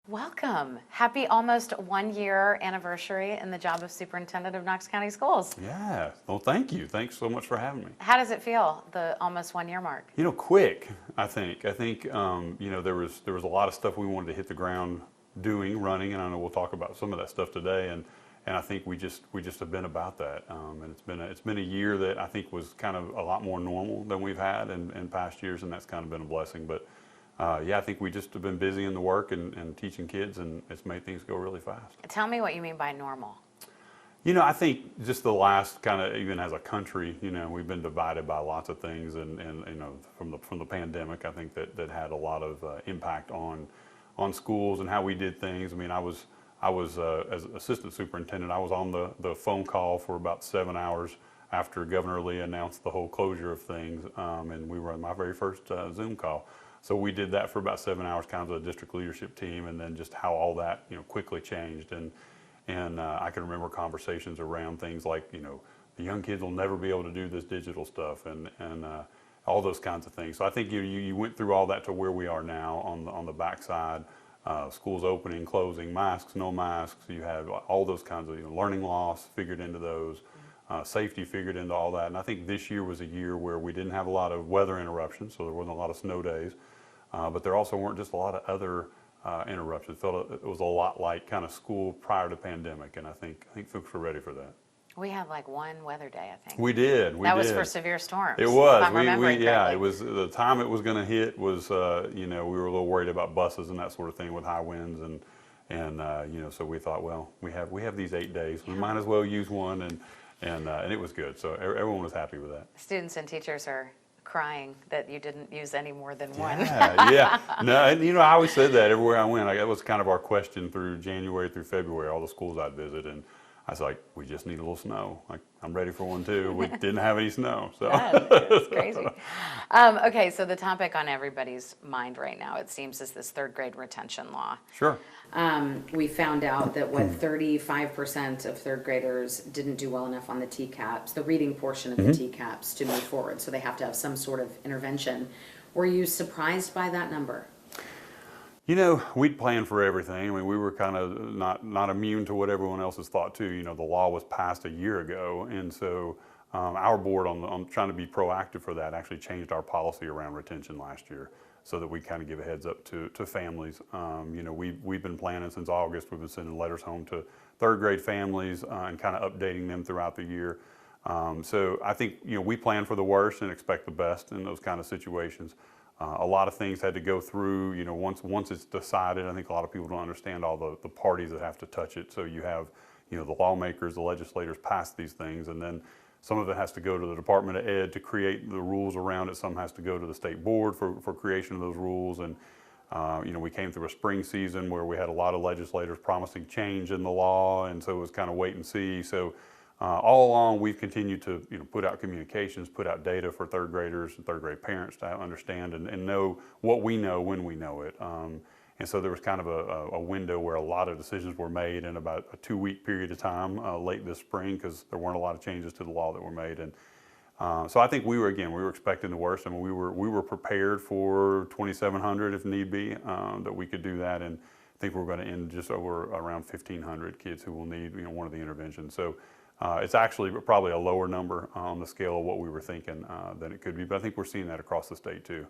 Welcome. Happy almost 1 year anniversary in the job of superintendent of Knox County Schools. Yeah, well, thank you. Thanks so much for having me. How does it feel, the almost 1 year mark? Quick, I think. There was a lot of stuff we wanted to hit the ground running, and I know we'll talk about some of that stuff today. And I think we just have been about that. And it's been a year that I think was kind of a lot more normal than we've had in past years, and that's kind of been a blessing. But I think we just have been busy in the work and teaching kids, and it's made things go really fast. Tell me what you mean by normal. I think just the last kind of, even as a country, we've been divided by lots of things, and from the pandemic, I think that had a lot of impact on schools and how we did things. I mean, I was as assistant superintendent, I was on the phone call for about 7 hours after Governor Lee announced the whole closure of things, and we were on my very first Zoom call. So we did that for about 7 hours, kind of the district leadership team, and then just how all that quickly changed. And I can remember conversations around things like the young kids will never be able to do this digital stuff, and all those kinds of things. So I think you went through all that to where we are now on the backside. Schools opening, closing, masks, no masks. You have all those kinds of learning loss figured into those. Safety figured into all that. And I think this year was a year where we didn't have a lot of weather interruptions, so there wasn't a lot of snow days. But there also weren't just a lot of other interruptions. It was a lot like kind of school prior to pandemic, and I think folks were ready for that. We had like one weather day, I think. We did. That was for severe storms. It was. If I'm remembering correctly. It was the time it was going to hit was we were a little worried about buses and that sort of thing with high winds, and so we thought, well, we have these 8 days, we might as well use one, and it was good. So everyone was happy with that. Students and teachers are crying that you didn't use any more than one. Yeah. No, and I always said that everywhere I went. That was kind of our question through January through February, all the schools I'd visit, and I was like, we just need a little snow. Like, I'm ready for one too. We didn't have any snow, so. That's crazy. Okay, so the topic on everybody's mind right now, it seems, is this third grade retention law. Sure. We found out that 35% of third graders didn't do well enough on the TCAPs, the reading portion of the TCAPs, to move forward. So they have to have some sort of intervention. Were you surprised by that number? We'd planned for everything. I mean, we were kind of not immune to what everyone else has thought too. The law was passed a year ago, and so our board on trying to be proactive for that actually changed our policy around retention last year, so that we kind of give a heads up to families. We've been planning since August. We've been sending letters home to third grade families and kind of updating them throughout the year. So I think we plan for the worst and expect the best in those kind of situations. A lot of things had to go through, once it's decided. I think a lot of people don't understand all the parties that have to touch it. So you have, the lawmakers, the legislators pass these things, and then some of it has to go to the Department of Ed to create the rules around it. Some has to go to the state board for creation of those rules. And, we came through a spring season where we had a lot of legislators promising change in the law, and so it was kind of wait and see. So all along, we've continued to put out communications, put out data for third graders and third grade parents to understand and know what we know when we know it. And so there was kind of a window where a lot of decisions were made in about a 2-week period of time late this spring, because there weren't a lot of changes to the law that were made. And so I think we were expecting the worst. I mean, we were prepared for 2,700 if need be, that we could do that. And I think we're going to end just over around 1,500 kids who will need one of the interventions. So it's actually probably a lower number on the scale of what we were thinking than it could be, but I think we're seeing that across the state too.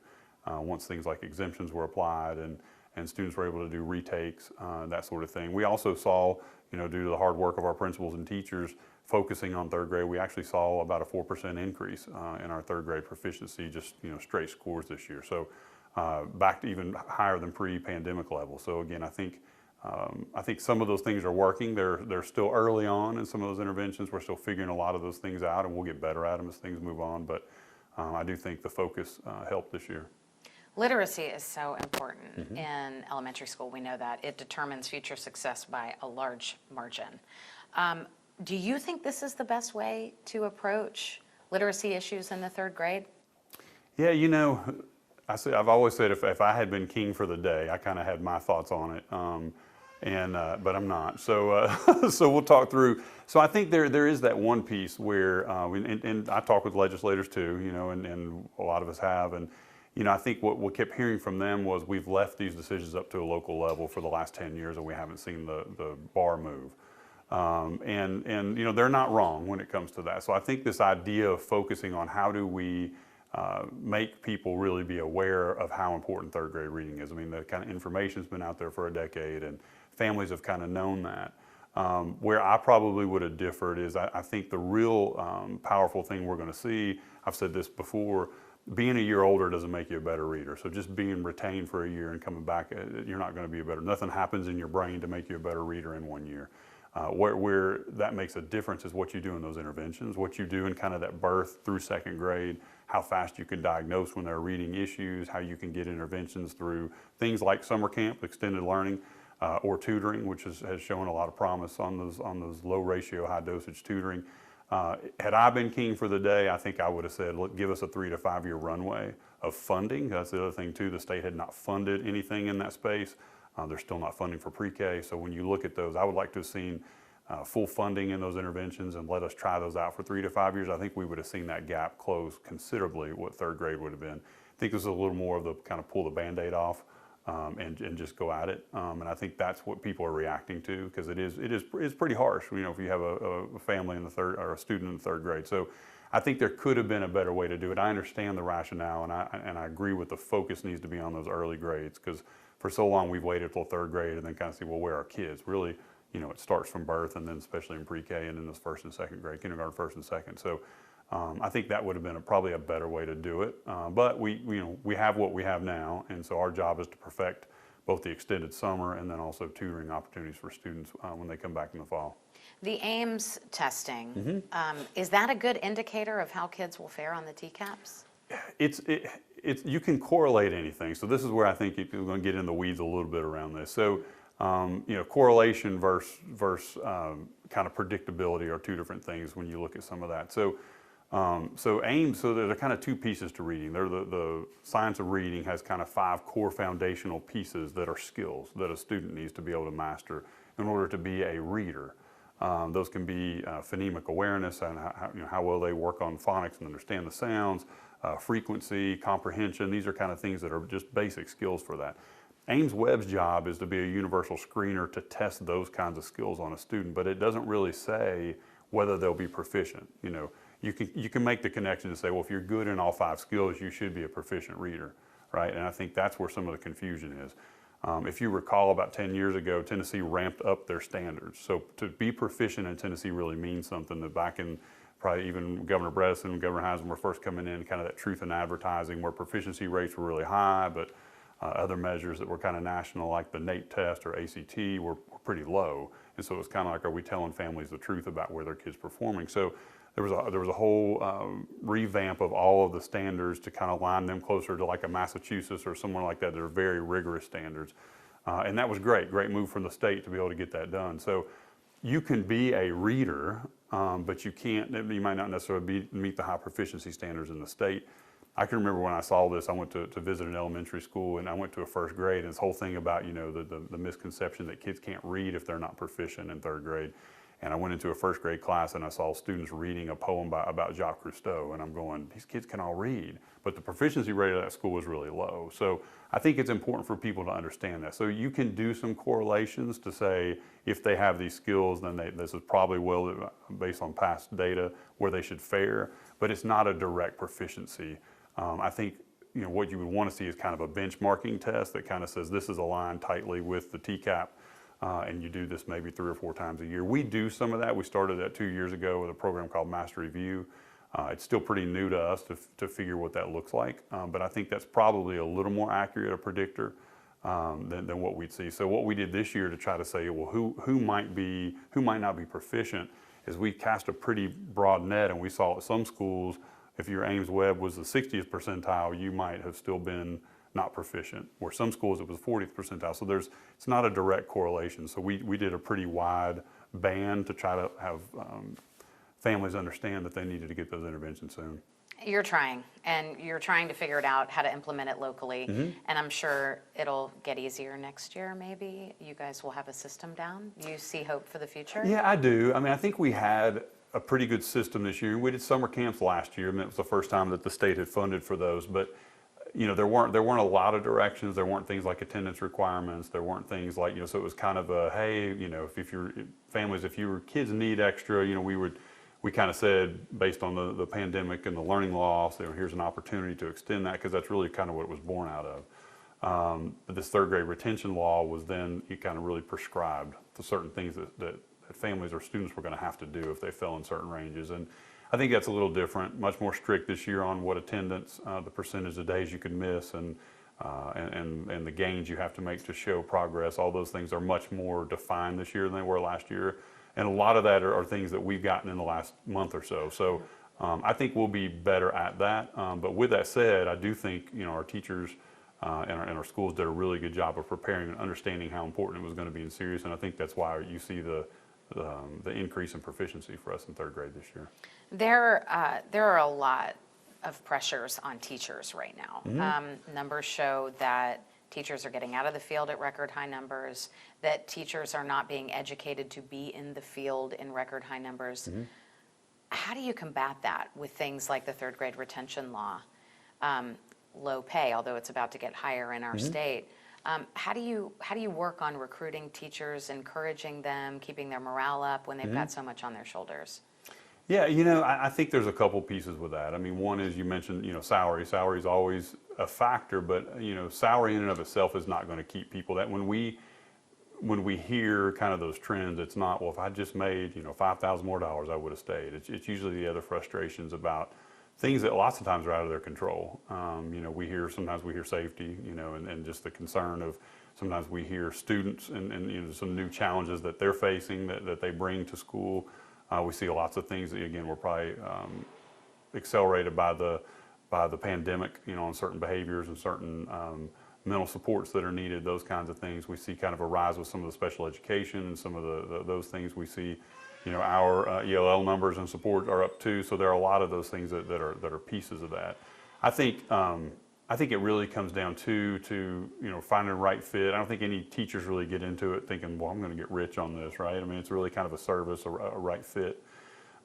Once things like exemptions were applied and students were able to do retakes, that sort of thing. We also saw, due to the hard work of our principals and teachers focusing on third grade, we actually saw about a 4% increase in our third grade proficiency, just straight scores this year. So back to even higher than pre-pandemic levels. So again, I think some of those things are working. They're still early on in some of those interventions. We're still figuring a lot of those things out, and we'll get better at them as things move on. But I do think the focus helped this year. Literacy is so important in elementary school. We know that. It determines future success by a large margin. Do you think this is the best way to approach literacy issues in the third grade? Yeah, I've always said if I had been king for the day, I kind of had my thoughts on it. But I'm not. So so we'll talk through. So I think there is that one piece where, and I talk with legislators too, and a lot of us have, and I think what kept hearing from them was we've left these decisions up to a local level for the last 10 years and we haven't seen the bar move. And they're not wrong when it comes to that. So I think this idea of focusing on how do we make people really be aware of how important third grade reading is. I mean, the kind of information's been out there for a decade and families have kind of known that. Where I probably would have differed is I think the real powerful thing we're going to see, I've said this before, being a year older doesn't make you a better reader. So just being retained for a year and coming back, you're not going to be a better, nothing happens in your brain to make you a better reader in 1 year. Where that makes a difference is what you do in those interventions, what you do in kind of that birth through second grade, how fast you can diagnose when they're reading issues, how you can get interventions through things like summer camp, extended learning, or tutoring, which has shown a lot of promise on those low ratio, high dosage tutoring. Had I been king for the day, I think I would have said, look, give us a 3 to 5 year runway of funding. That's the other thing too, the state had not funded anything in that space. They're still not funding for pre-K. So when you look at those, I would like to have seen full funding in those interventions and let us try those out for 3 to 5 years. I think we would have seen that gap close considerably what third grade would have been. I think this is a little more of the kind of pull the Band-Aid off and just go at it. And I think that's what people are reacting to because it's pretty harsh, if you have a family in the third or a student in the third grade. So I think there could have been a better way to do it. I understand the rationale and I agree with the focus needs to be on those early grades because for so long we've waited till third grade and then kind of see, well, where are kids? Really, it starts from birth and then especially in pre-K and in this first and second grade, kindergarten first and second. So I think that would have been probably a better way to do it. But we have what we have now, and so our job is to perfect both the extended summer and then also tutoring opportunities for students when they come back in the fall. The AIMS testing, is that a good indicator of how kids will fare on the TCAPs? You can correlate anything. So this is where I think you're going to get in the weeds a little bit around this. So correlation versus kind of predictability are two different things when you look at some of that. So AIMS, so there are kind of two pieces to reading. The science of reading has kind of 5 core foundational pieces that are skills that a student needs to be able to master in order to be a reader. Those can be phonemic awareness and how well they work on phonics and understand the sounds, frequency, comprehension. These are kind of things that are just basic skills for that. AIMS Web's job is to be a universal screener to test those kinds of skills on a student, but it doesn't really say whether they'll be proficient. You can make the connection to say, well, if you're good in all 5 skills, you should be a proficient reader, right? And I think that's where some of the confusion is. If you recall, about 10 years ago, Tennessee ramped up their standards. So to be proficient in Tennessee really means something. That back in probably even Governor Bredesen and Governor Haslam were first coming in, kind of that truth in advertising where proficiency rates were really high, but other measures that were kind of national, like the NAEP test or ACT, were pretty low. And so it was kind of like, are we telling families the truth about where their kids performing? So there was a whole revamp of all of the standards to kind of line them closer to like a Massachusetts or someone like that. They're very rigorous standards. And that was great move from the state to be able to get that done. So you can be a reader, but you might not necessarily meet the high proficiency standards in the state. I can remember when I saw this, I went to visit an elementary school and I went to a first grade, and this whole thing about, the misconception that kids can't read if they're not proficient in third grade. And I went into a first grade class and I saw students reading a poem about Jacques Cousteau, and I'm going, these kids can all read, but the proficiency rate of that school was really low. So I think it's important for people to understand that. So you can do some correlations to say if they have these skills, then this is probably well based on past data where they should fare, but it's not a direct proficiency. I think what you would want to see is kind of a benchmarking test that kind of says this is aligned tightly with the TCAP. And you do this maybe 3 or 4 times a year. We do some of that. We started that 2 years ago with a program called Mastery View. It's still pretty new to us to figure what that looks like, but I think that's probably a little more accurate a predictor than what we'd see. So what we did this year to try to say, well, who might not be proficient, is we cast a pretty broad net, and we saw at some schools, if your AIMS Web was the 60th percentile, you might have still been not proficient, where some schools it was 40th percentile. So it's not a direct correlation. So we did a pretty wide band to try to have families understand that they needed to get those interventions soon. You're trying to figure it out, how to implement it locally, and I'm sure it'll get easier next year maybe. You guys will have a system down. You see hope for the future? Yeah, I do. I mean, I think we had a pretty good system this year. We did summer camps last year, and it was the first time that the state had funded for those. But there weren't a lot of directions. There weren't things like attendance requirements. There weren't things like, so it was kind of a, hey, if your families, if your kids need extra, we kind of said, based on the pandemic and the learning loss, here's an opportunity to extend that, because that's really kind of what it was born out of. But this third grade retention law was then, it kind of really prescribed to certain things that families or students were going to have to do if they fell in certain ranges. And I think that's a little different, much more strict this year on what attendance, the percentage of days you can miss, and the gains you have to make to show progress. All those things are much more defined this year than they were last year. And a lot of that are things that we've gotten in the last month or so. So I think we'll be better at that. But with that said, I do think our teachers and our schools did a really good job of preparing and understanding how important it was going to be and serious. And I think that's why you see the increase in proficiency for us in third grade this year. There are a lot of pressures on teachers right now. Numbers show that teachers are getting out of the field at record high numbers, that teachers are not being educated to be in the field in record high numbers. How do you combat that with things like the third grade retention law, low pay, although it's about to get higher in our state? How do you work on recruiting teachers, encouraging them, keeping their morale up when they've got so much on their shoulders? Yeah, I think there's a couple pieces with that. I mean, one is, you mentioned, salary. Salary is always a factor, but salary in and of itself is not going to keep people. That when we hear kind of those trends, it's not, well, if I just made $5,000 more, I would have stayed. It's usually the other frustrations about things that lots of times are out of their control. Sometimes we hear safety, and just the concern of, sometimes we hear students and some new challenges that they're facing that they bring to school. We see lots of things that, again, were probably accelerated by the pandemic, on certain behaviors and certain mental supports that are needed, those kinds of things. We see kind of a rise with some of the special education and some of those things. We see, our ELL numbers and support are up too. So there are a lot of those things that are pieces of that. I think it really comes down to finding the right fit. I don't think any teachers really get into it thinking, well, I'm going to get rich on this, right? I mean, it's really kind of a service, a right fit,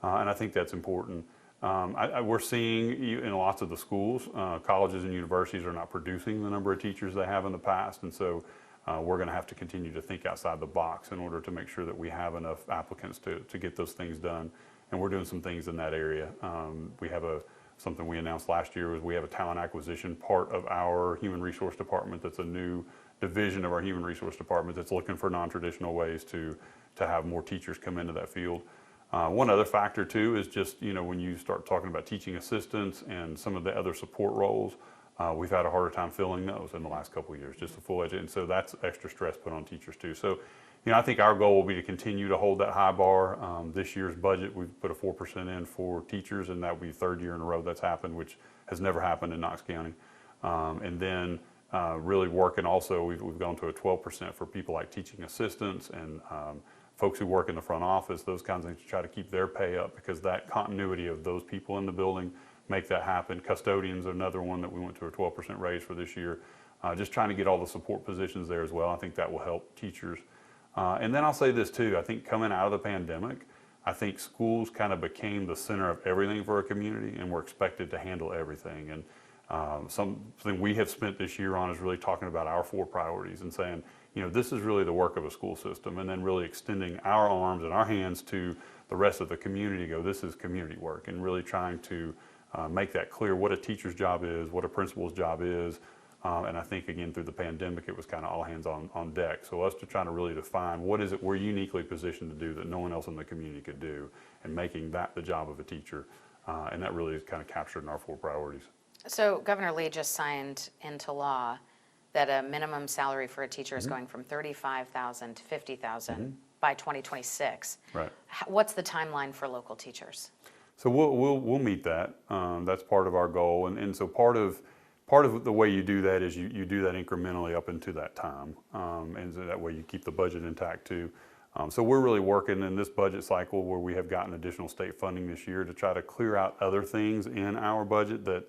and I think that's important. We're seeing in lots of the schools, colleges and universities are not producing the number of teachers they have in the past, and so we're going to have to continue to think outside the box in order to make sure that we have enough applicants to get those things done, and we're doing some things in that area. We have something we announced last year was we have a talent acquisition part of our human resource department that's a new division of our human resource department that's looking for non-traditional ways to have more teachers come into that field. One other factor too is just, when you start talking about teaching assistants and some of the other support roles, we've had a harder time filling those in the last couple of years, just a full education. And so that's extra stress put on teachers too. So, I think our goal will be to continue to hold that high bar. This year's budget, we've put a 4% in for teachers, and that will be the third year in a row that's happened, which has never happened in Knox County. And then really working also, we've gone to a 12% for people like teaching assistants and folks who work in the front office, those kinds of things, to try to keep their pay up, because that continuity of those people in the building make that happen. Custodians are another one that we went to a 12% raise for this year. Just trying to get all the support positions there as well. I think that will help teachers. And then I'll say this too, I think coming out of the pandemic, I think schools kind of became the center of everything for a community, and we're expected to handle everything. And something we have spent this year on is really talking about our 4 priorities and saying, this is really the work of a school system, and then really extending our arms and our hands to the rest of the community, this is community work, and really trying to make that clear what a teacher's job is, what a principal's job is. And I think, again, through the pandemic, it was kind of all hands on deck. So us to try to really define what is it we're uniquely positioned to do that no one else in the community could do, and making that the job of a teacher. And that really is kind of captured in our 4 priorities. So Governor Lee just signed into law that a minimum salary for a teacher is going from $35,000 to $50,000 by 2026. Right. What's the timeline for local teachers? So we'll meet that. That's part of our goal, and so part of the way you do that is you do that incrementally up into that time, and so that way you keep the budget intact too. So we're really working in this budget cycle where we have gotten additional state funding this year to try to clear out other things in our budget that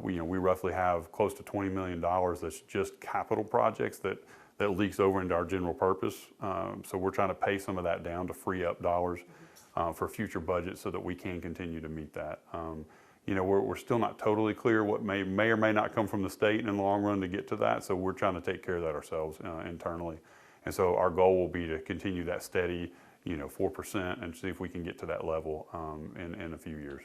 we roughly have close to $20 million that's just capital projects that leaks over into our general purpose. So we're trying to pay some of that down to free up dollars for future budgets so that we can continue to meet that. we're still not totally clear what may or may not come from the state in the long run to get to that. So we're trying to take care of that ourselves internally. And so our goal will be to continue that steady, 4% and see if we can get to that level in a few years.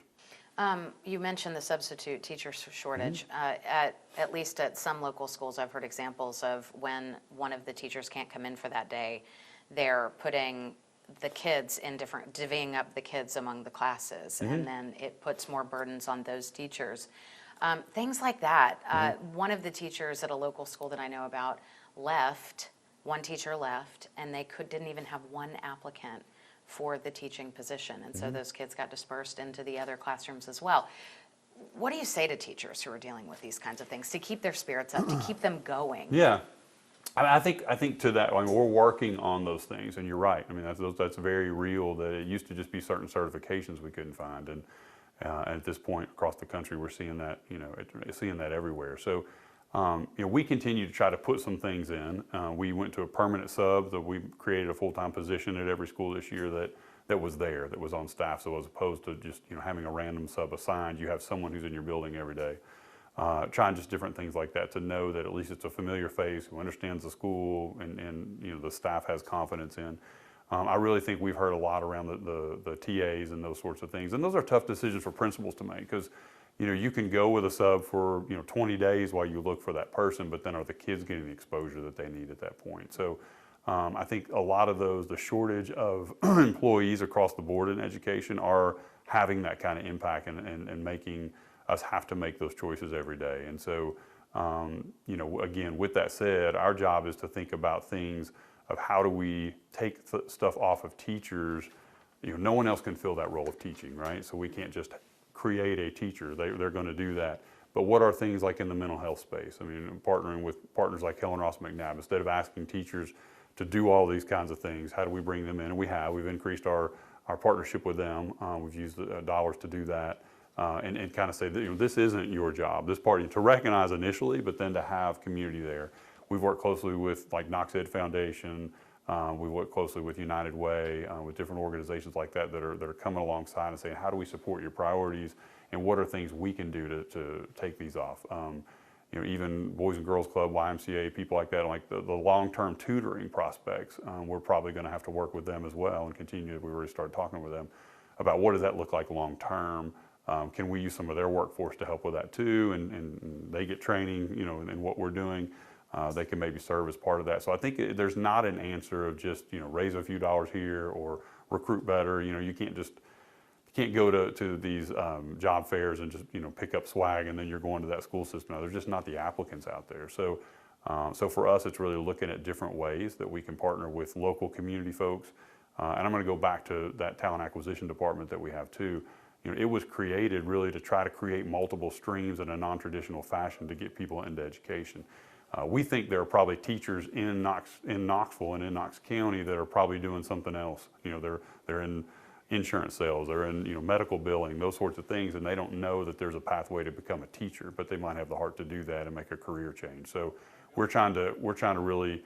You mentioned the substitute teacher shortage. At least at some local schools, I've heard examples of when one of the teachers can't come in for that day, they're putting the kids in divvying up the kids among the classes, and then it puts more burdens on those teachers. Things like that. One of the teachers at a local school that I know about one teacher left, and they didn't even have one applicant for the teaching position, and so those kids got dispersed into the other classrooms as well. What do you say to teachers who are dealing with these kinds of things to keep their spirits up, to keep them going? Yeah, I think to that, we're working on those things, and you're right. I mean, that's very real. That it used to just be certain certifications we couldn't find, and at this point across the country, we're seeing that, seeing that everywhere. So. We continue to try to put some things in. We went to a permanent sub, that we created a full-time position at every school this year that was there, that was on staff. So as opposed to just having a random sub assigned, you have someone who's in your building every day. Trying just different things like that to know that at least it's a familiar face who understands the school and the staff has confidence in. I really think we've heard a lot around the TAs and those sorts of things. And those are tough decisions for principals to make, because you can go with a sub for 20 days while you look for that person, but then are the kids getting the exposure that they need at that point? So I think a lot of the shortage of employees across the board in education are having that kind of impact and making us have to make those choices every day. And so, again, with that said, our job is to think about things of how do we take stuff off of teachers. No one else can fill that role of teaching, right? So we can't just create a teacher. They're going to do that. But what are things like in the mental health space? I mean, partnering with partners like Helen Ross McNabb, instead of asking teachers to do all these kinds of things, how do we bring them in? And we've increased our partnership with them. We've used dollars to do that and kind of say that, this isn't your job. This part to recognize initially, but then to have community there. We've worked closely with like Knox Ed Foundation. We work closely with United Way, with different organizations like that that are coming alongside and saying, how do we support your priorities, and what are things we can do to take these off? Even Boys and Girls Club, YMCA, people like that, like the long-term tutoring prospects, we're probably going to have to work with them as well and continue. We've already started talking with them about what does that look like long-term. Can we use some of their workforce to help with that too, and they get training, in what we're doing. They can maybe serve as part of that. So I think there's not an answer of just raise a few dollars here or recruit better. You can't go to these job fairs and just pick up swag and then you're going to that school system. Now, there's just not the applicants out there. So for us, it's really looking at different ways that we can partner with local community folks. And I'm going to go back to that talent acquisition department that we have too. It was created really to try to create multiple streams in a non-traditional fashion to get people into education. We think there are probably teachers in Knoxville and in Knox County that are probably doing something else. They're in insurance sales, they're in medical billing, those sorts of things, and they don't know that there's a pathway to become a teacher, but they might have the heart to do that and make a career change. So we're trying to really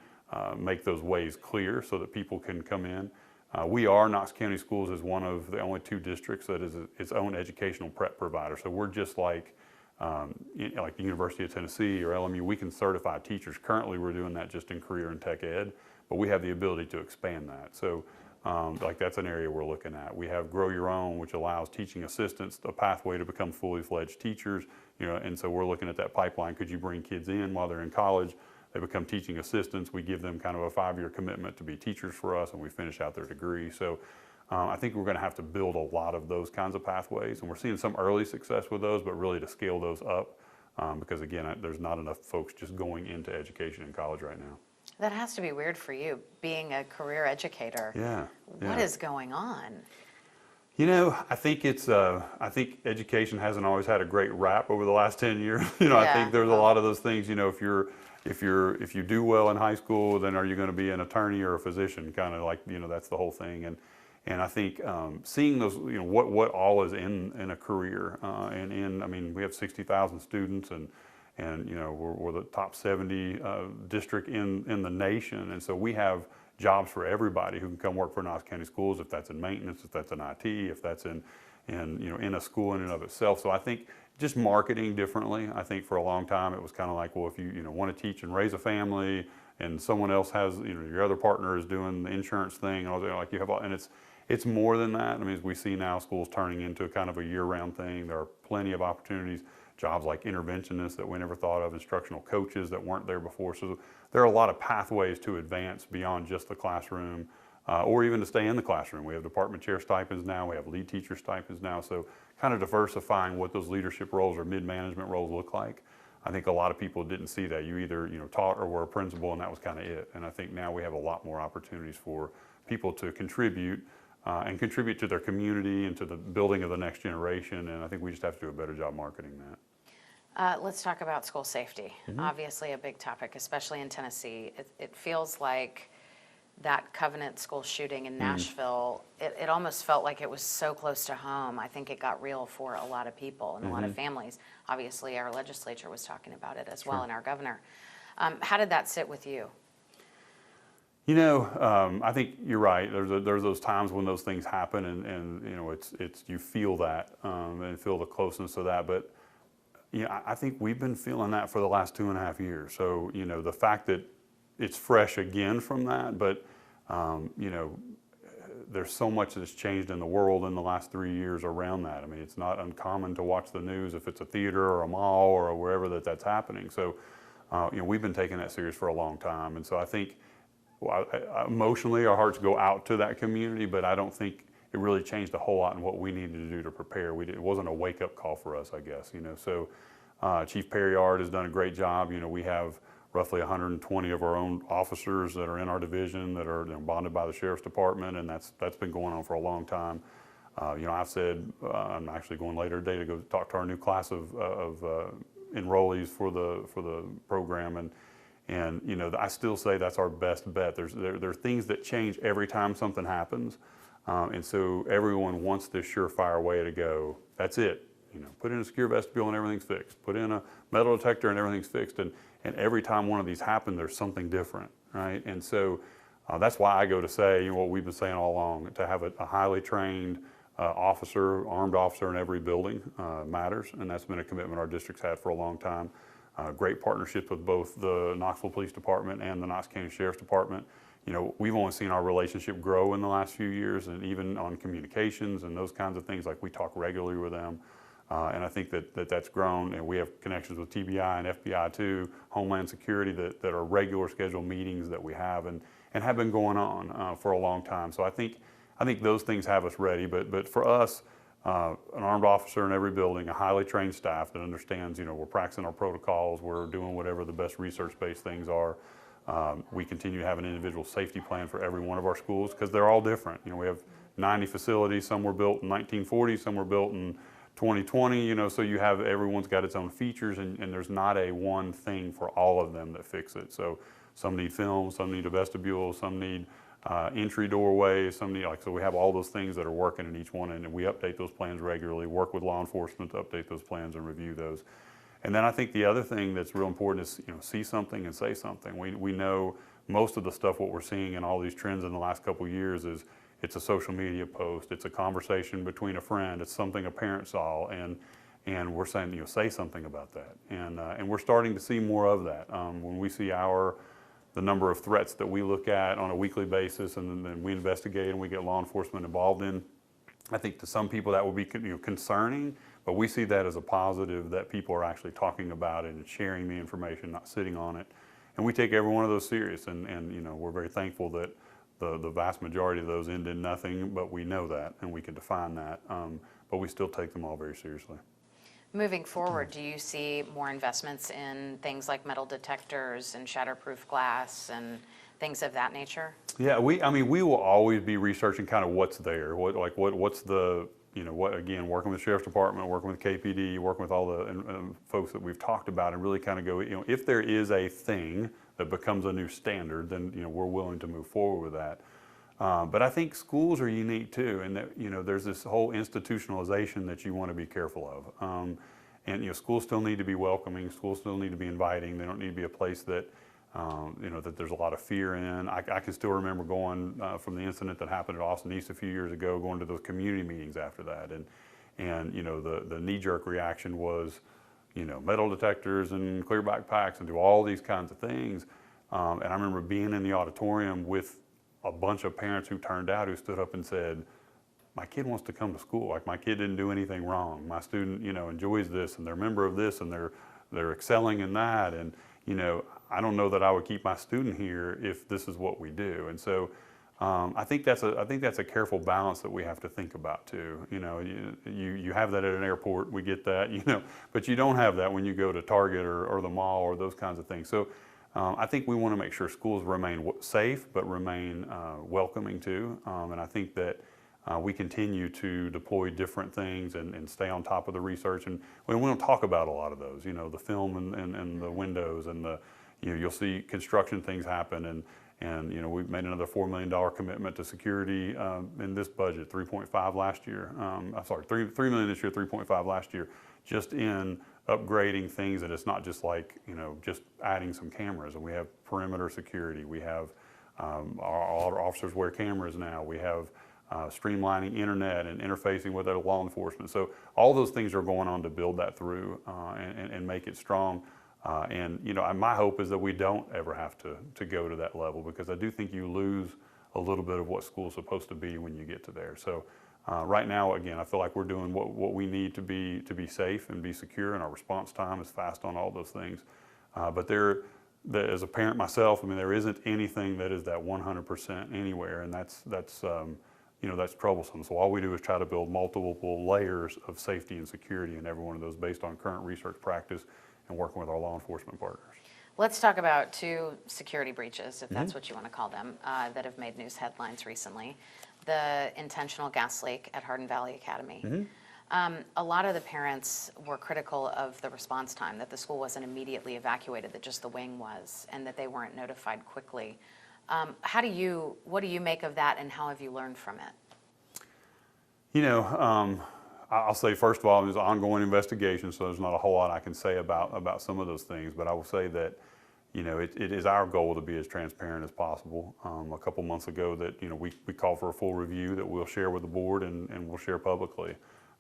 make those ways clear so that people can come in. Knox County Schools is one of the only 2 districts that is its own educational prep provider. So we're just like the University of Tennessee or LMU, we can certify teachers. Currently, we're doing that just in career and tech ed, but we have the ability to expand that. So, that's an area we're looking at. We have Grow Your Own, which allows teaching assistants a pathway to become fully fledged teachers. And so we're looking at that pipeline. Could you bring kids in while they're in college? They become teaching assistants. We give them kind of a 5-year commitment to be teachers for us, and we finish out their degree. So. I think we're going to have to build a lot of those kinds of pathways, and we're seeing some early success with those, but really to scale those up because, again, there's not enough folks just going into education in college right now. That has to be weird for you, being a career educator. Yeah. What is going on? I think I think education hasn't always had a great rap over the last 10 years. I think there's a lot of those things. If you do well in high school, then are you going to be an attorney or a physician? Kind of like that's the whole thing. And I think seeing those, what all is in a career, we have 60,000 students, and we're the top 70 district in the nation, and so we have jobs for everybody who can come work for Knox County Schools, if that's in maintenance, if that's in IT, if that's in and in a school in and of itself. So I think just marketing differently. I think for a long time it was kind of like, well, if you want to teach and raise a family, and someone else has, your other partner is doing the insurance thing, and all that, like you have, and it's more than that. I mean, as we see now, schools turning into kind of a year-round thing. There are plenty of opportunities, jobs like interventionists that we never thought of, instructional coaches that weren't there before. So there are a lot of pathways to advance beyond just the classroom, or even to stay in the classroom. We have department chair stipends now, we have lead teacher stipends now, so kind of diversifying what those leadership roles or mid-management roles look like. I think a lot of people didn't see that. You either taught or were a principal, and that was kind of it. And I think now we have a lot more opportunities for people to contribute and contribute to their community and to the building of the next generation. And I think we just have to do a better job marketing that. Let's talk about school safety. Obviously a big topic, especially in Tennessee. It feels like that Covenant school shooting in Nashville, it almost felt like it was so close to home. I think it got real for a lot of people and a lot of families. Obviously, our legislature was talking about it as well, and our governor. How did that sit with you? I think you're right. There's those times when those things happen, and it's you feel that and feel the closeness of that. But I think we've been feeling that for the last 2.5 years. So the fact that it's fresh again from that, but there's so much that's changed in the world in the last 3 years around that. I mean, it's not uncommon to watch the news if it's a theater or a mall or wherever that's happening. So, we've been taking that serious for a long time, and so I think emotionally our hearts go out to that community, but I don't think it really changed a whole lot in what we needed to do to prepare. It wasn't a wake-up call for us, I guess. So, Chief Perryard has done a great job. We have roughly 120 of our own officers that are in our division that are bonded by the Sheriff's Department, and that's been going on for a long time. I've said I'm actually going later today to go talk to our new class of enrollees for the program, and I still say that's our best bet. There are things that change every time something happens, and so everyone wants this surefire way to go. That's it. Put in a secure vestibule and everything's fixed. Put in a metal detector and everything's fixed. And every time one of these happens, there's something different, right? And so that's why I go to say what we've been saying all along, to have a highly trained armed officer in every building matters, and that's been a commitment our district's had for a long time. Great partnership with both the Knoxville Police Department and the Knox County Sheriff's Department. We've only seen our relationship grow in the last few years, and even on communications and those kinds of things, like we talk regularly with them. And I think that's grown, and we have connections with TBI and FBI too, Homeland Security, that are regular scheduled meetings that we have and have been going on for a long time. So I think those things have us ready. But for us, an armed officer in every building, a highly trained staff that understands, we're practicing our protocols, we're doing whatever the best research-based things are. We continue to have an individual safety plan for every one of our schools because they're all different. We have 90 facilities. Some were built in 1940, some were built in 2020, so you have, everyone's got its own features, and there's not a one thing for all of them that fix it. So some need film, some need a vestibule, some need entry doorways, some need, so we have all those things that are working in each one, and we update those plans regularly, work with law enforcement to update those plans and review those. And then I think the other thing that's real important is, see something and say something. We know most of the stuff, what we're seeing in all these trends in the last couple of years is, it's a social media post, it's a conversation between a friend, it's something a parent saw, and we're saying, say something about that. And we're starting to see more of that. When we see the number of threats that we look at on a weekly basis, and then we investigate and we get law enforcement involved in, I think to some people that will be concerning, but we see that as a positive, that people are actually talking about it and sharing the information, not sitting on it. And we take every one of those serious, and we're very thankful that the vast majority of those end in nothing, but we know that and we can define that, but we still take them all very seriously. Moving forward, do you see more investments in things like metal detectors and shatterproof glass and things of that nature? Yeah, we will always be researching kind of what's there, what's the, again, working with the Sheriff's Department, working with KPD, working with all the folks that we've talked about, and really kind of go, if there is a thing that becomes a new standard, then we're willing to move forward with that. But I think schools are unique too, and that there's this whole institutionalization that you want to be careful of. And schools still need to be welcoming. Schools still need to be inviting. They don't need to be a place that that there's a lot of fear in. I can still remember going from the incident that happened at Austin East a few years ago, going to those community meetings after that, And the knee-jerk reaction was, metal detectors and clear backpacks and do all these kinds of things. And I remember being in the auditorium with a bunch of parents who turned out, who stood up and said, my kid wants to come to school. Like, my kid didn't do anything wrong. My student, enjoys this, and they're a member of this, and they're excelling in that. And, I don't know that I would keep my student here if this is what we do. And so I think that's a careful balance that we have to think about too. You have that at an airport, we get that, but you don't have that when you go to Target or the mall or those kinds of things. So I think we want to make sure schools remain safe, but remain welcoming too. And I think that we continue to deploy different things and stay on top of the research. And we don't talk about a lot of those, the film and the windows and you'll see construction things happen. And we've made another $4 million commitment to security in this budget, 3.5 last year. I'm sorry, 3 million this year, 3.5 last year, just in upgrading things. And it's not just like, just adding some cameras. And we have perimeter security. We have our officers wear cameras now. We have streamlining internet and interfacing with other law enforcement. So all those things are going on to build that through and make it strong. My hope is that we don't ever have to go to that level, because I do think you lose a little bit of what school's supposed to be when you get to there. So right now, again, I feel like we're doing what we need to be safe and be secure, and our response time is fast on all those things. But as a parent myself, there isn't anything that is that 100% anywhere, and that's troublesome. So all we do is try to build multiple layers of safety and security in every one of those based on current research practice and working with our law enforcement partners. Let's talk about 2 security breaches, if that's what you want to call them, that have made news headlines recently. The intentional gas leak at Hardin Valley Academy. A lot of the parents were critical of the response time, that the school wasn't immediately evacuated, that just the wing was, and that they weren't notified quickly. What do you make of that, and how have you learned from it? I'll say, first of all, there's an ongoing investigation, so there's not a whole lot I can say about some of those things. But I will say that, it is our goal to be as transparent as possible. A couple months ago that, we called for a full review that we'll share with the board and we'll share publicly.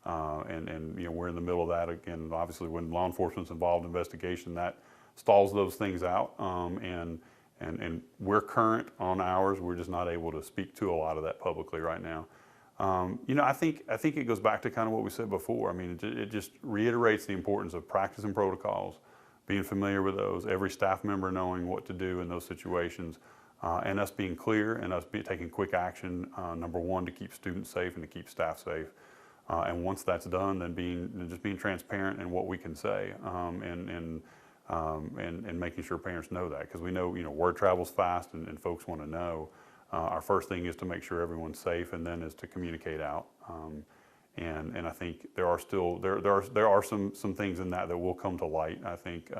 We're in the middle of that. Again, obviously, when law enforcement's involved in investigation, that stalls those things out. And we're current on ours. We're just not able to speak to a lot of that publicly right now. I think it goes back to kind of what we said before. It just reiterates the importance of practicing protocols, being familiar with those, every staff member knowing what to do in those situations, and us being clear and us taking quick action, number one, to keep students safe and to keep staff safe. And once that's done, then just being transparent in what we can say, and making sure parents know that, because we know, word travels fast and folks want to know. Our first thing is to make sure everyone's safe, and then is to communicate out. And I think there are some things in that will come to light, I think,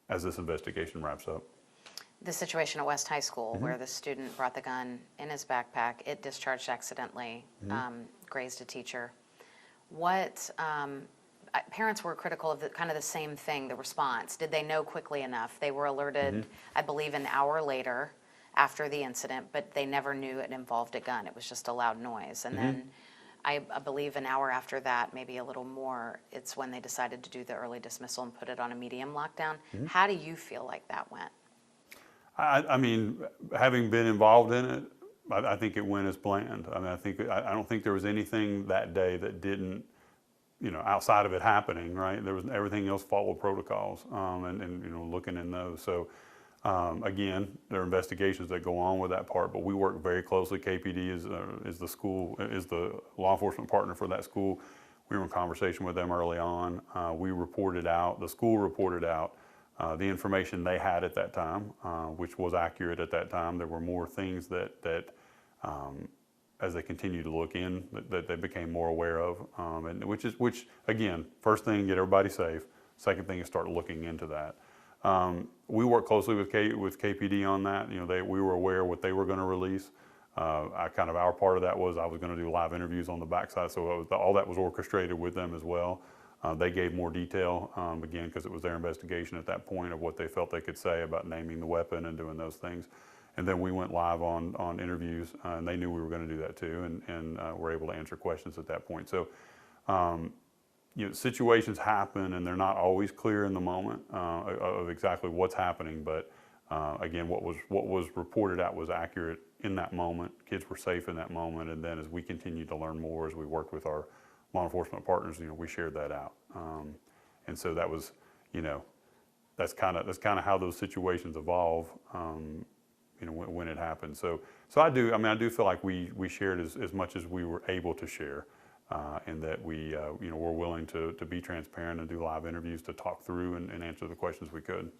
as this investigation wraps up. The situation at West High School, where the student brought the gun in his backpack, it discharged accidentally, grazed a teacher. Parents were critical of kind of the same thing, the response. Did they know quickly enough? They were alerted, I believe, an hour later after the incident, but they never knew it involved a gun. It was just a loud noise. And then I believe an hour after that, maybe a little more, it's when they decided to do the early dismissal and put it on a medium lockdown. How do you feel like that went? Having been involved in it, I think it went as planned. I don't think there was anything that day that didn't, outside of it happening, right? There was everything else followed protocols, and looking in those. So again, there are investigations that go on with that part, but we work very closely. KPD is the law enforcement partner for that school. We were in conversation with them early on. The school reported out the information they had at that time, which was accurate at that time. There were more things that as they continued to look in, that they became more aware of, and which again, first thing, get everybody safe. Second thing is start looking into that. We work closely with KPD on that. We were aware what they were going to release. Our part of that was I was going to do live interviews on the backside, so all that was orchestrated with them as well. They gave more detail, again, because it was their investigation at that point of what they felt they could say about naming the weapon and doing those things. And then we went live on interviews, and they knew we were going to do that too, and were able to answer questions at that point. So situations happen and they're not always clear in the moment of exactly what's happening. But again, what was reported out was accurate in that moment. Kids were safe in that moment. And then as we continued to learn more, as we worked with our law enforcement partners, we shared that out. And so that was, that's kind of how those situations evolve. When it happens. So I do feel like we shared as much as we were able to share, and that we, were willing to be transparent and do live interviews to talk through and answer the questions we could.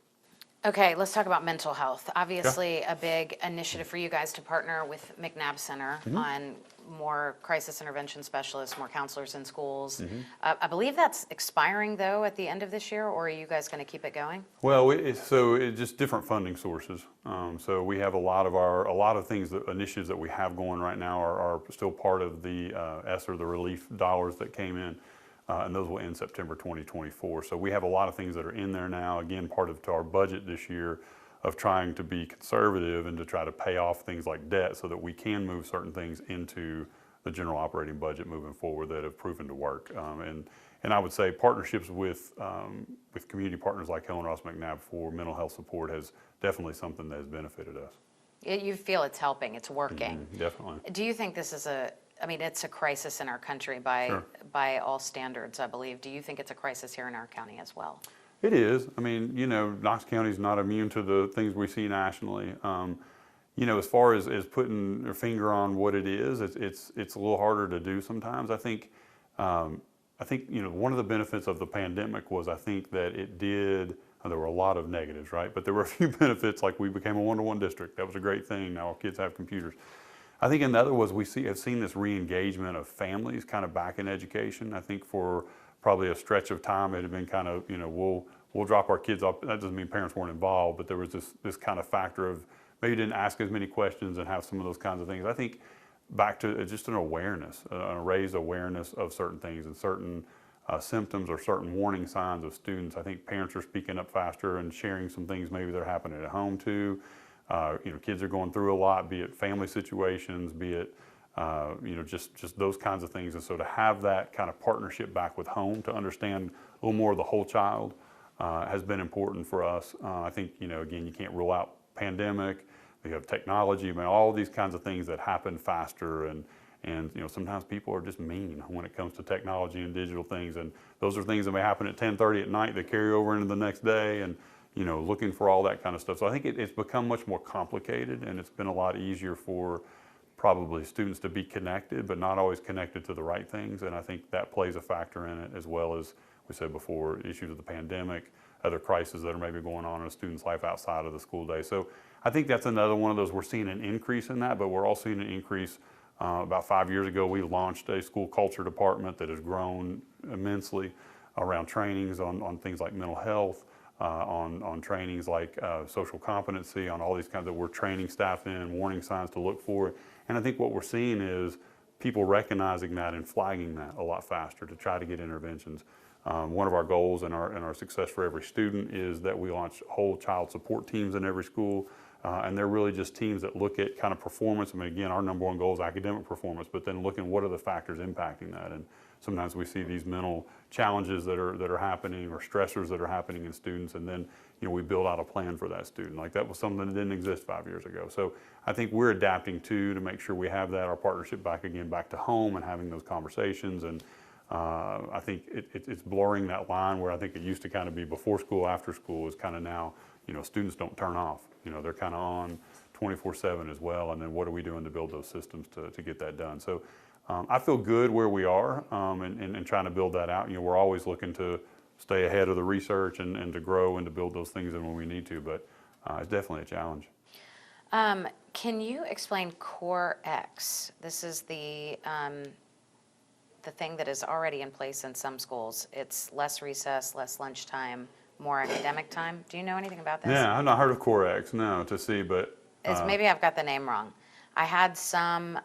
Okay, let's talk about mental health. Obviously, a big initiative for you guys to partner with McNabb Center on more crisis intervention specialists, more counselors in schools. I believe that's expiring, though, at the end of this year, or are you guys going to keep it going? Well, it's just different funding sources. So we have a lot of things, initiatives that we have going right now are still part of the ESSER, the relief dollars that came in. And those will end September 2024. So we have a lot of things that are in there now. Again, part of our budget this year of trying to be conservative and to try to pay off things like debt so that we can move certain things into the general operating budget moving forward that have proven to work. And I would say partnerships with community partners like Helen Ross McNabb for mental health support has definitely something that has benefited us. You feel it's helping, it's working. Definitely. Do you think this is it's a crisis in our country by all standards, I believe. Do you think it's a crisis here in our county as well? It is. Knox County is not immune to the things we see nationally. As far as putting your finger on what it is, it's a little harder to do sometimes. I think one of the benefits of the pandemic was I think that it did. There were a lot of negatives, right? But there were a few benefits, like we became a one-to-one district. That was a great thing. Now our kids have computers. I think another was have seen this re-engagement of families kind of back in education. I think for probably a stretch of time it had been kind of, we'll drop our kids off. That doesn't mean parents weren't involved, but there was this kind of factor of maybe didn't ask as many questions and have some of those kinds of things. I think back to just an awareness, a raised awareness of certain things and certain symptoms or certain warning signs of students. I think parents are speaking up faster and sharing some things maybe they're happening at home too. Kids are going through a lot, be it family situations, be it, just those kinds of things. And so to have that kind of partnership back with home to understand a little more of the whole child has been important for us. I think, again, you can't rule out pandemic. We have technology, all these kinds of things that happen faster. And sometimes people are just mean when it comes to technology and digital things. And those are things that may happen at 10:30 at night that carry over into the next day. And looking for all that kind of stuff. So I think it's become much more complicated, and it's been a lot easier for probably students to be connected, but not always connected to the right things. And I think that plays a factor in it, as well as we said before, issues of the pandemic, other crises that are maybe going on in a student's life outside of the school day. So I think that's another one of those. We're seeing an increase in that, but we're also seeing an increase. About 5 years ago, we launched a school culture department that has grown immensely around trainings on things like mental health, on trainings like social competency, on all these kinds that we're training staff in, warning signs to look for. And I think what we're seeing is people recognizing that and flagging that a lot faster to try to get interventions. One of our goals and our success for every student is that we launch whole child support teams in every school. And they're really just teams that look at kind of performance. Again, our number one goal is academic performance, but then looking what are the factors impacting that. And sometimes we see these mental challenges that are happening or stressors that are happening in students, and then we build out a plan for that student. Like that was something that didn't exist 5 years ago. So I think we're adapting to make sure we have that, our partnership back to home and having those conversations. And I think it's blurring that line where I think it used to kind of be before school, after school is kind of now, students don't turn off. They're kind of on 24/7 as well. And then what are we doing to build those systems to get that done? So I feel good where we are and trying to build that out. We're always looking to stay ahead of the research and to grow and to build those things in when we need to, but it's definitely a challenge. Can you explain Core X? This is the thing that is already in place in some schools. It's less recess, less lunchtime, more academic time. Do you know anything about this? Yeah, I've not heard of Core X, no, to see, but... maybe I've got the name wrong. I had some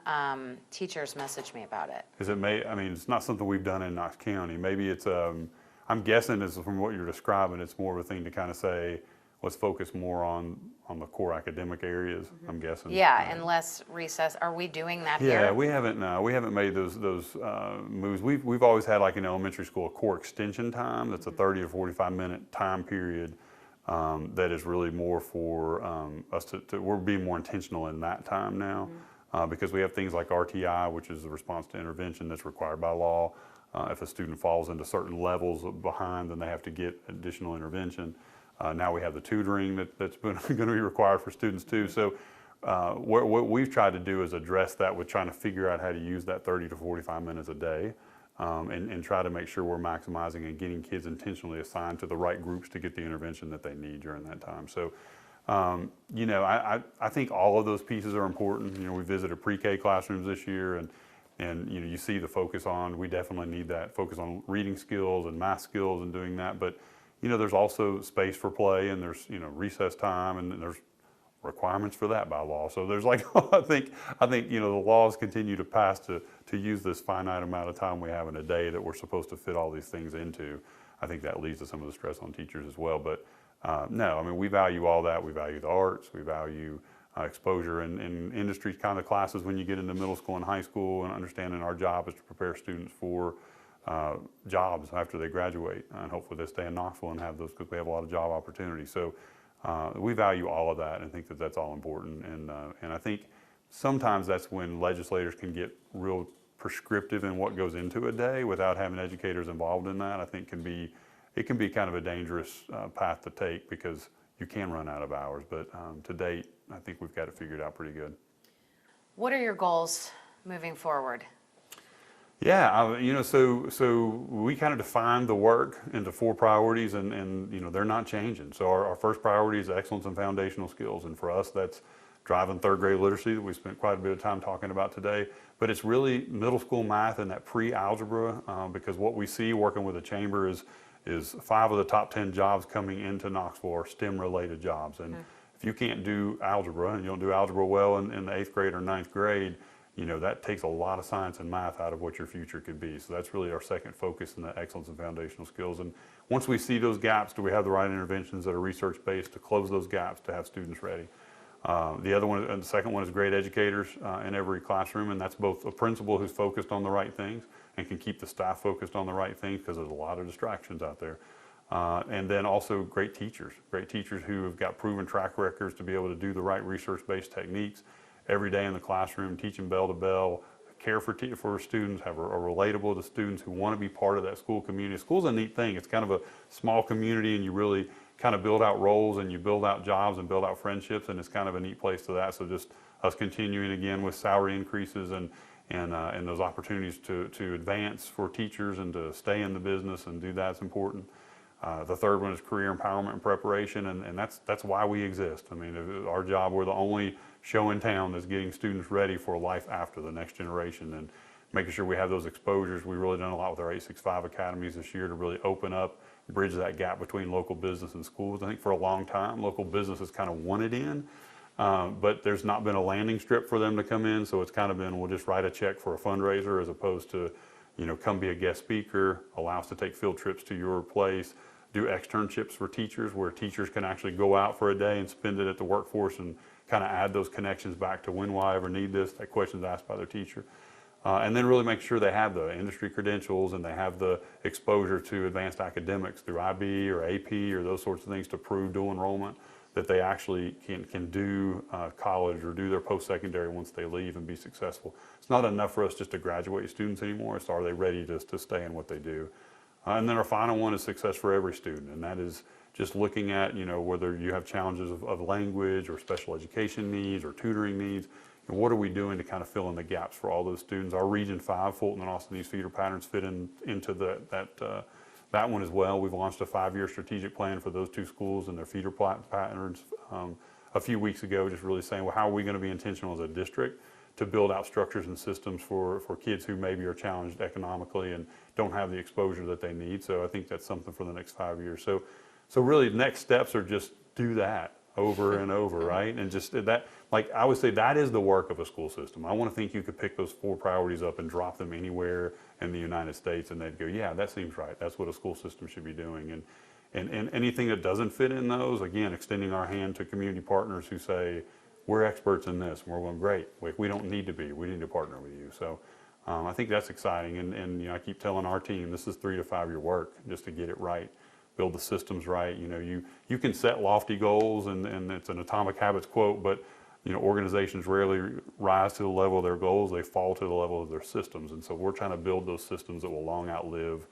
teachers message me about it. It's not something we've done in Knox County. Maybe it's, I'm guessing from what you're describing, it's more of a thing to kind of say, was focused more on the core academic areas, I'm guessing. Yeah, and less recess. Are we doing that here? Yeah, we haven't. No, we haven't made those moves. We've always had, like in elementary school, a core extension time. That's a 30 to 45-minute time period that is really more for us to. We're being more intentional in that time now because we have things like RTI, which is the response to intervention that's required by law. If a student falls into certain levels behind, then they have to get additional intervention. Now we have the tutoring that's going to be required for students too. So what we've tried to do is address that with trying to figure out how to use that 30 to 45 minutes a day and try to make sure we're maximizing and getting kids intentionally assigned to the right groups to get the intervention that they need during that time. So, you know, I think all of those pieces are important. You know, we visited pre-K classrooms this year and you know, you see the focus on, we definitely need that focus on reading skills and math skills and doing that. But you know, there's also space for play, and there's, you know, recess time, and there's requirements for that by law. So there's like, I think, you know, the laws continue to pass to use this finite amount of time we have in a day that we're supposed to fit all these things into. I think that leads to some of the stress on teachers as well. But no, I mean, we value all that. We value the arts. We value exposure in industry kind of classes when you get into middle school and high school, and understanding our job is to prepare students for jobs after they graduate, and hopefully they stay in Knoxville and have those, because we have a lot of job opportunities. So we value all of that and think that that's all important. And I think sometimes that's when legislators can get real prescriptive in what goes into a day without having educators involved in that. I think it can be kind of a dangerous path to take, because you can run out of hours. But to date, I think we've got it figured out pretty good. What are your goals moving forward? Yeah, you know, so we kind of defined the work into 4 priorities, and you know, they're not changing. So our first priority is excellence in foundational skills, and for us, that's driving 3rd grade literacy that we spent quite a bit of time talking about today. But it's really middle school math and that pre-algebra, because what we see working with the chamber is 5 of the top 10 jobs coming into Knoxville are STEM-related jobs, and if you can't do algebra, and you don't do algebra well in the 8th grade or 9th grade, you know, that takes a lot of science and math out of what your future could be. So that's really our second focus in the excellence in foundational skills. And once we see those gaps, do we have the right interventions that are research-based to close those gaps to have students ready? The second one is great educators in every classroom, and that's both a principal who's focused on the right things and can keep the staff focused on the right things, because there's a lot of distractions out there. And then also great teachers who have got proven track records to be able to do the right research-based techniques every day in the classroom, teaching bell to bell, care for students, are relatable to students who want to be part of that school community. School's a neat thing. It's kind of a small community, and you really kind of build out roles, and you build out jobs and build out friendships, and it's kind of a neat place to that. So just us continuing again with salary increases and those opportunities to advance for teachers and to stay in the business and do that's important. The third one is career empowerment and preparation, and that's why we exist. I mean, our job, we're the only show in town that's getting students ready for life after, the next generation, and making sure we have those exposures. We've really done a lot with our 865 academies this year to really open up, bridge that gap between local business and schools. I think for a long time, local business has kind of wanted in, but there's not been a landing strip for them to come in, so it's kind of been, we'll just write a check for a fundraiser, as opposed to, you know, come be a guest speaker, allow us to take field trips to your place, do externships for teachers, where teachers can actually go out for a day and spend it at the workforce and kind of add those connections back to when will I ever need this, that question's asked by their teacher. And then really make sure they have the industry credentials and they have the exposure to advanced academics through IB or AP or those sorts of things to prove dual enrollment, that they actually can do college or do their post-secondary once they leave and be successful. It's not enough for us just to graduate students anymore. It's, are they ready to stay in what they do? And then our final one is success for every student, and that is just looking at, you know, whether you have challenges of language or special education needs or tutoring needs, and what are we doing to kind of fill in the gaps for all those students. Our Region 5, Fulton and Austin East feeder patterns fit into that one as well. We've launched a 5-year strategic plan for those 2 schools and their feeder patterns a few weeks ago, just really saying, well, how are we going to be intentional as a district to build out structures and systems for kids who maybe are challenged economically and don't have the exposure that they need. So I think that's something for the next 5 years. So really next steps are just do that over and over, right? And just that, like I would say, that is the work of a school system. I want to think you could pick those 4 priorities up and drop them anywhere in the United States, and they'd go, yeah, that seems right. That's what a school system should be doing. And anything that doesn't fit in those, again, extending our hand to community partners who say, we're experts in this. And we're going, great, we don't need to be. We need to partner with you. So I think that's exciting. And you know, I keep telling our team, this is 3 to 5 year work just to get it right, build the systems right. You know, you can set lofty goals, and it's an Atomic Habits quote, but you know, organizations rarely rise to the level of their goals. They fall to the level of their systems. And so we're trying to build those systems that will long outlive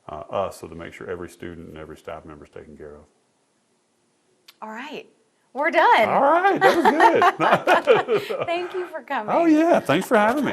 us, so to make sure every student and every staff member is taken care of. All right. We're done. All right, that was good. Thank you for coming. Oh yeah, thanks for having me.